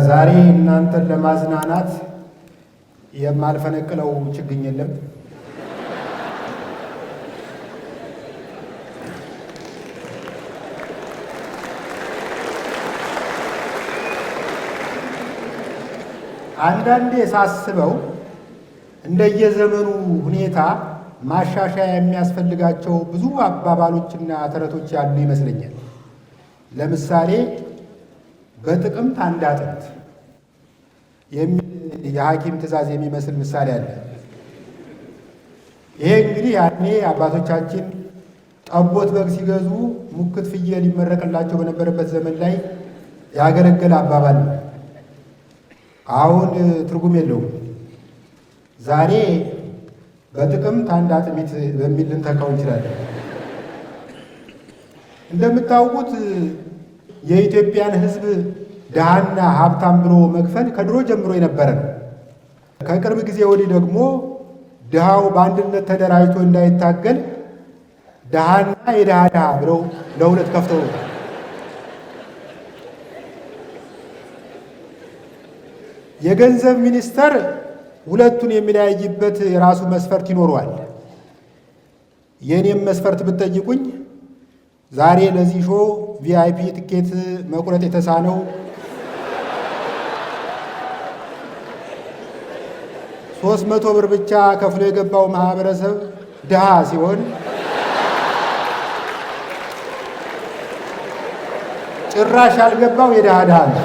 ዛሬ እናንተን ለማዝናናት የማልፈነቅለው ችግኝ የለም። አንዳንዴ ሳስበው እንደየዘመኑ ሁኔታ ማሻሻያ የሚያስፈልጋቸው ብዙ አባባሎችና ተረቶች ያሉ ይመስለኛል። ለምሳሌ በጥቅምት አንድ አጥንት የሚል የሐኪም ትእዛዝ የሚመስል ምሳሌ አለ። ይሄ እንግዲህ ያኔ አባቶቻችን ጠቦት በግ ሲገዙ ሙክት ፍየል ይመረቅላቸው በነበረበት ዘመን ላይ ያገለገለ አባባል ነው። አሁን ትርጉም የለውም። ዛሬ በጥቅምት አንድ አጥሚት በሚል ልንተካው እንችላለን። እንደምታውቁት የኢትዮጵያን ሕዝብ ድሃና ሀብታም ብሎ መክፈል ከድሮ ጀምሮ የነበረ ነው። ከቅርብ ጊዜ ወዲህ ደግሞ ድሃው በአንድነት ተደራጅቶ እንዳይታገል ድሃና የድሃ ድሃ ብለው ለሁለት ከፍተው የገንዘብ ሚኒስተር ሁለቱን የሚለያይበት የራሱ መስፈርት ይኖረዋል። የእኔም መስፈርት ብትጠይቁኝ ዛሬ ለዚህ ሾው ቪአይፒ ትኬት መቁረጥ የተሳነው 300 ብር ብቻ ከፍሎ የገባው ማህበረሰብ ድሃ ሲሆን ጭራሽ ያልገባው የድሃ ድሃ ነው።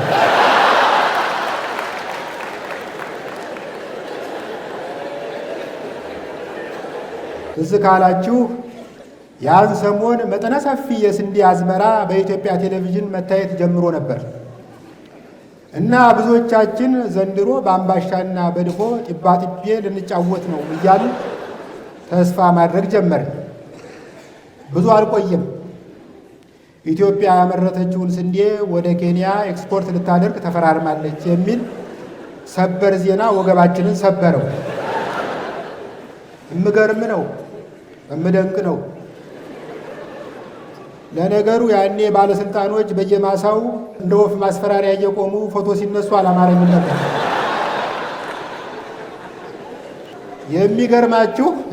ትዝ ካላችሁ ያን ሰሞን መጠነ ሰፊ የስንዴ አዝመራ በኢትዮጵያ ቴሌቪዥን መታየት ጀምሮ ነበር እና ብዙዎቻችን ዘንድሮ በአምባሻና በድፎ ጢባጢቤ ልንጫወት ነው እያሉ ተስፋ ማድረግ ጀመርን። ብዙ አልቆየም። ኢትዮጵያ ያመረተችውን ስንዴ ወደ ኬንያ ኤክስፖርት ልታደርግ ተፈራርማለች የሚል ሰበር ዜና ወገባችንን ሰበረው። እምገርም ነው፣ እምደንቅ ነው። ለነገሩ ያኔ ባለስልጣኖች በየማሳው እንደ ወፍ ማስፈራሪያ እየቆሙ ፎቶ ሲነሱ አላማረኝም ነበር።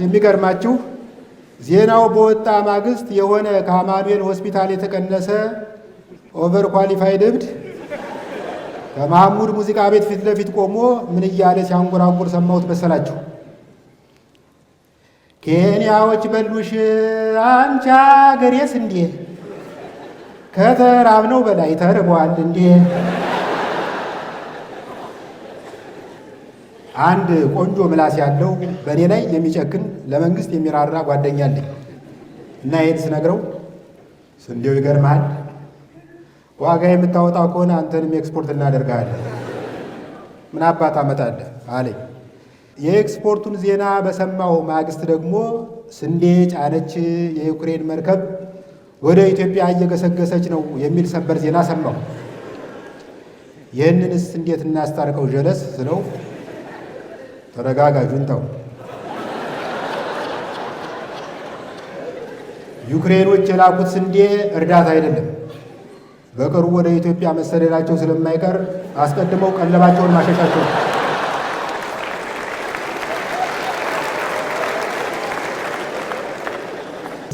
የሚገርማችሁ ዜናው በወጣ ማግስት የሆነ ከአማኑኤል ሆስፒታል የተቀነሰ ኦቨር ኳሊፋይድ እብድ ከመሐሙድ ሙዚቃ ቤት ፊት ለፊት ቆሞ ምን እያለ ሲያንጎራጉር ሰማሁት መሰላችሁ? ኬንያዎች በሉሽ አንቺ አገሬ ስንዴ ከተራብነው በላይ ተርቧል እንዴ። አንድ ቆንጆ ምላስ ያለው በእኔ ላይ የሚጨክን ለመንግስት የሚራራ ጓደኛ አለኝ እና ይሄን ስነግረው ስንዴው ይገርማል፣ ዋጋ የምታወጣው ከሆነ አንተንም ኤክስፖርት እናደርጋለን፣ ምን አባት አመጣለህ አለኝ። የኤክስፖርቱን ዜና በሰማው ማግስት ደግሞ ስንዴ ጫነች የዩክሬን መርከብ ወደ ኢትዮጵያ እየገሰገሰች ነው የሚል ሰበር ዜና ሰማሁ። ይህንንስ እንዴት እናስታርቀው ጀለስ ስለው ተረጋጋ ጁንታው፣ ዩክሬኖች የላኩት ስንዴ እርዳታ አይደለም፣ በቅርቡ ወደ ኢትዮጵያ መሰደዳቸው ስለማይቀር አስቀድመው ቀለባቸውን ማሸሻቸው።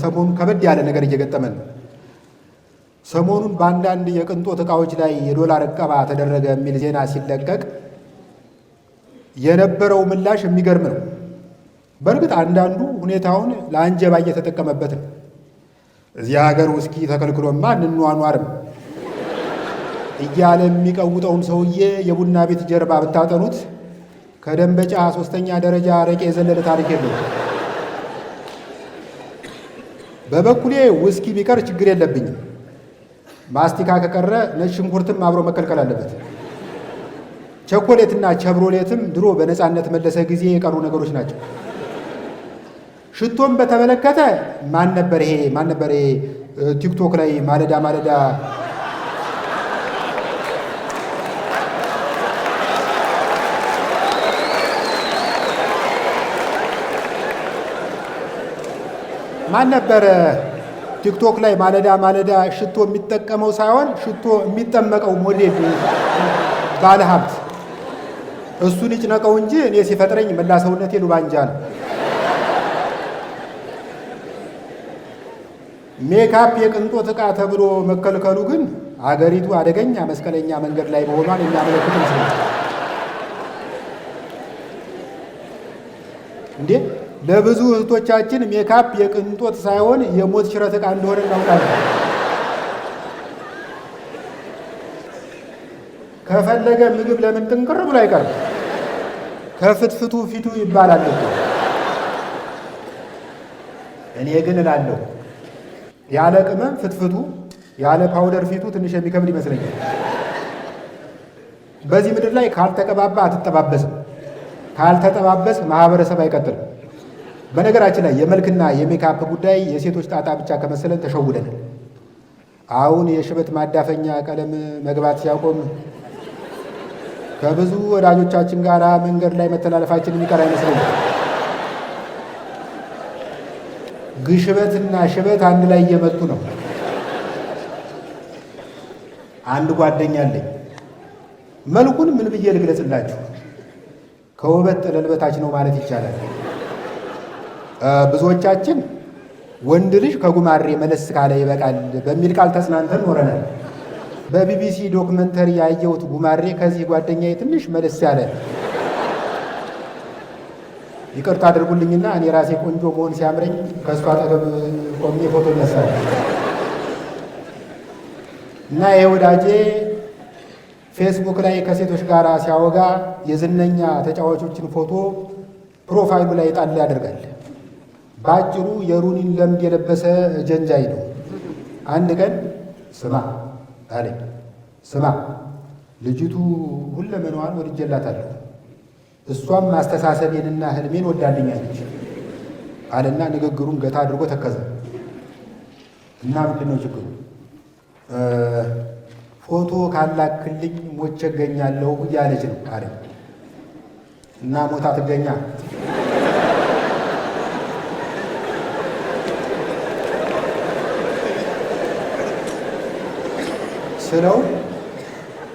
ሰሞኑን ከበድ ያለ ነገር እየገጠመን ነው። ሰሞኑን በአንዳንድ የቅንጦት ዕቃዎች ላይ የዶላር ዕቀባ ተደረገ የሚል ዜና ሲለቀቅ የነበረው ምላሽ የሚገርም ነው። በእርግጥ አንዳንዱ ሁኔታውን ለአንጀባ እየተጠቀመበት ነው። እዚህ ሀገር ውስኪ ተከልክሎማ እንኗኗርም እያለ የሚቀውጠውን ሰውዬ የቡና ቤት ጀርባ ብታጠኑት ከደንበጫ 3ኛ ደረጃ አረቄ የዘለለ ታሪክ የለውም። በበኩሌ ውስኪ ቢቀር ችግር የለብኝም። ማስቲካ ከቀረ ነጭ ሽንኩርትም አብሮ መከልከል አለበት። ቸኮሌትና ቸብሮሌትም ድሮ በነፃነት መለሰ ጊዜ የቀሩ ነገሮች ናቸው። ሽቶም በተመለከተ ማን ነበር ይሄ ቲክቶክ ላይ ማለዳ ማን ነበረ ቲክቶክ ላይ ማለዳ ሽቶ የሚጠቀመው ሳይሆን ሽቶ የሚጠመቀው ሞዴል ባለ ሀብት እሱን ይጭነቀው እንጂ እኔ ሲፈጥረኝ መላ ሰውነቴ ሉባንጃ ነው። ሜካፕ የቅንጦት ዕቃ ተብሎ መከልከሉ ግን አገሪቱ አደገኛ መስቀለኛ መንገድ ላይ መሆኗን የሚያመለክት ይመስላል። እንዴ ለብዙ እህቶቻችን ሜካፕ የቅንጦት ሳይሆን የሞት ሽረት ዕቃ እንደሆነ እናውቃለን። ከፈለገ ምግብ ለምን ጥንቅር ብሎ አይቀርም? ከፍትፍቱ ፊቱ ይባላል እኮ። እኔ ግን እላለሁ ያለ ቅመም ፍትፍቱ ያለ ፓውደር ፊቱ ትንሽ የሚከብድ ይመስለኛል። በዚህ ምድር ላይ ካልተቀባባ አትጠባበስም፣ ካልተጠባበስ ማህበረሰብ አይቀጥልም። በነገራችን ላይ የመልክና የሜካፕ ጉዳይ የሴቶች ጣጣ ብቻ ከመሰለን ተሸውደናል። አሁን የሽበት ማዳፈኛ ቀለም መግባት ሲያቆም ከብዙ ወዳጆቻችን ጋር መንገድ ላይ መተላለፋችን የሚቀር አይመስለኝም። ግሽበትና ሽበት አንድ ላይ እየመጡ ነው። አንድ ጓደኛ አለኝ። መልኩን ምን ብዬ ልግለጽላችሁ? ከውበት ጠለል በታች ነው ማለት ይቻላል። ብዙዎቻችን ወንድ ልጅ ከጉማሬ መለስ ካለ ይበቃል በሚል ቃል ተጽናንተን ኖረናል። በቢቢሲ ዶክመንተሪ ያየሁት ጉማሬ ከዚህ ጓደኛዬ ትንሽ መለስ ያለ። ይቅርታ አድርጉልኝና እኔ ራሴ ቆንጆ መሆን ሲያምረኝ ከእሱ አጠገብ ቆሜ ፎቶ ይነሳል እና ይሄ ወዳጄ ፌስቡክ ላይ ከሴቶች ጋር ሲያወጋ የዝነኛ ተጫዋቾችን ፎቶ ፕሮፋይሉ ላይ ጣል ያደርጋል። በአጭሩ የሩኒን ለምድ የለበሰ ጀንጃይ ነው። አንድ ቀን ስማ አለኝ፣ ስማ ልጅቱ ሁለመናዋን ወድጄላታለሁ፣ እሷም አስተሳሰቤንና ህልሜን ወዳልኛለች አለና ንግግሩን ገታ አድርጎ ተከዘ እና ምንድን ነው ችግሩ? ፎቶ ካላክልኝ ሞቼ እገኛለሁ እያለች ነው አለ እና ሞታ ትገኛ ስለው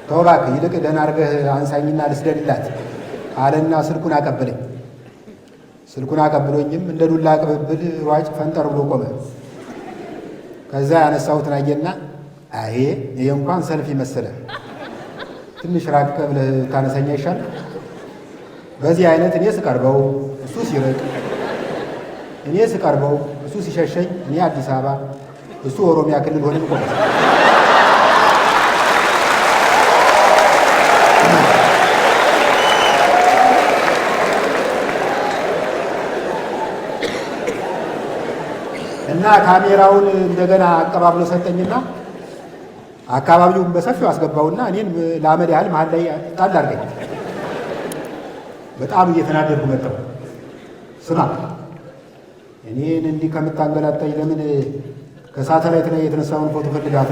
ተው እባክህ ይልቅ ደህና አድርገህ አንሳኝና ልስደድላት አለና ስልኩን አቀበለኝ። ስልኩን አቀብሎኝም እንደ ዱላ ቅብብል ሯጭ ፈንጠር ብሎ ቆመ። ከዛ ያነሳሁትን አየና አይ ይሄ እንኳን ሰልፊ መሰለ፣ ትንሽ ራቅ ብለህ ታነሳኛ ይሻል። በዚህ አይነት እኔ ስቀርበው እሱ ሲርቅ፣ እኔ ስቀርበው እሱ ሲሸሸኝ፣ እኔ አዲስ አበባ እሱ ኦሮሚያ ክልል ሆነን ቆመ። እና ካሜራውን እንደገና አቀባብሎ ሰጠኝና አካባቢውን በሰፊው አስገባውና እኔን ለአመድ ያህል መሀል ላይ ጣል አድርገኝ። በጣም እየተናደድኩ መጣሁ። ስማ እኔን እንዲህ ከምታንገላታኝ ለምን ከሳተላይት ላይ የተነሳውን ፎቶ ፈልጋት